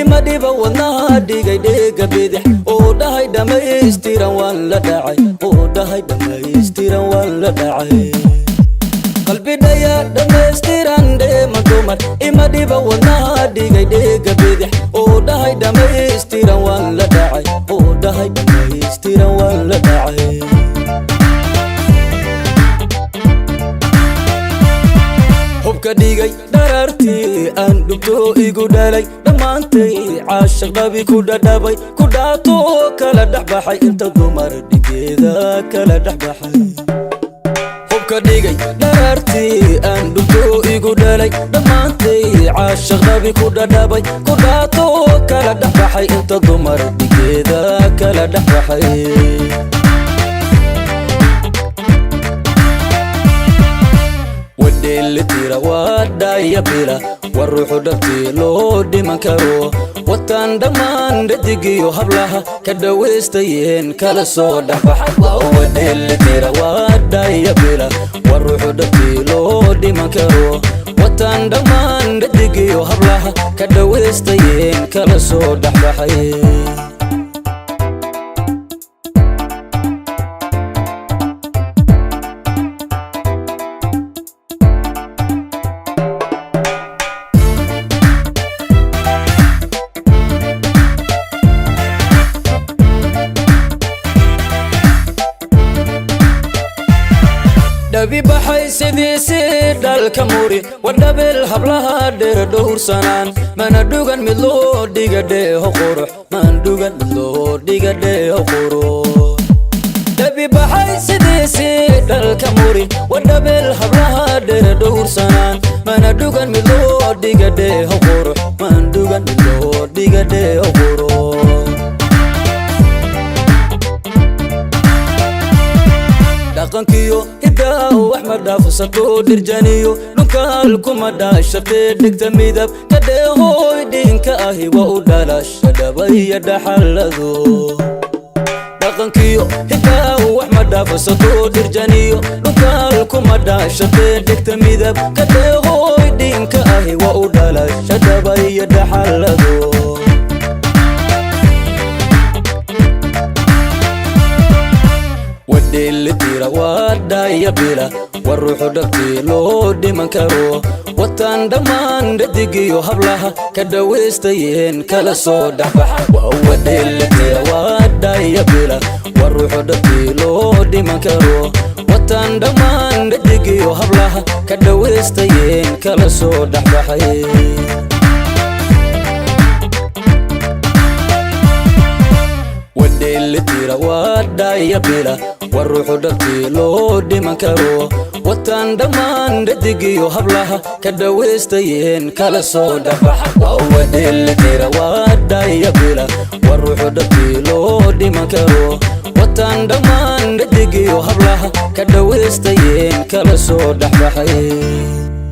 ima dhiba wadnaha dhigay dheega bidix oo dhahay dhamaystiran waan la dhacay oo dhahay dhamaystiran waan la dhacay qalbi dhaya dhamaystiran dheema dumar ima dhiba wadnaha dhigay dheega bidix oo dhahay dhamaystiran waan la dhacay oo dhahay dhamaystiran waan la dhacay hubka dhigay dharartii aan dhugto igu dhalay dhammaantay caashaq dhabi ku dhadhabay ku dhaato kala dhexbaxay inta dumar dhigeeda kala dhexbaxay hubka dhigay dharartii aan dhugto igu dhalay dhammaantay caashaq dhabi ku dhadhabay ku dhaato kala dhexbaxay inta dumar dhigeeda kala dhexbaxay اللي ودا يبلا والروح دبتي لو دمن كرو وطن دمان ددقيو هبلها كدويستين كلا سو دفح ودي اللي ودا يبلا والروح دبتي لو دمن كرو وطن دمان ددقيو هبلها كدويستين كلا سو دفح دبي بحي سيدي سيد الكموري ودبل هبلها دير دور سنان من دوغن ملو ديغا دي هقروح من دوغن ملو ديغا دي هقروح دبي بحي سيدي سيد الكموري ودبل هبلها دير دور سنان من دوغن ملو ديغا دي هقروح من دوغن ملو ديغا دي هقروح dhaqankiyo hidaha waxma dhaafsato dirjaniyo dhulkaalkuma dhaashate dhigta midab ka dheehooy dhinka ahi waa u dhalasha dhabaya dhaxalado dhaqankiyo hidaha waxma dhaafsato dirjaniyo dhulkaalkuma dhaashate dhigta midab ka dheehooy dhinka ahi waa u dhalasha dhabaya dhaxalado اللي تيرا ودا يبلا والروح دبتي لو دمن كرو وطن دمان ددقيو هبلها كدويستين كلا سو دحبح وهو اللي تيرا ودا يبلا والروح دبتي لو دمن كرو وطن دمان ددقيو هبلها كدويستين كلا سو دحبح اللي تيرا ودا يبلا والروح دبتي لو دمن كرو وطن دمان ددقيو هبلها كدويستين كلا سو دحبح وهو اللي تيرا ودا يبلا والروح دبتي لو دمن كرو وطن دمان ددقيو هبلها كدويستين كلا سو دحبح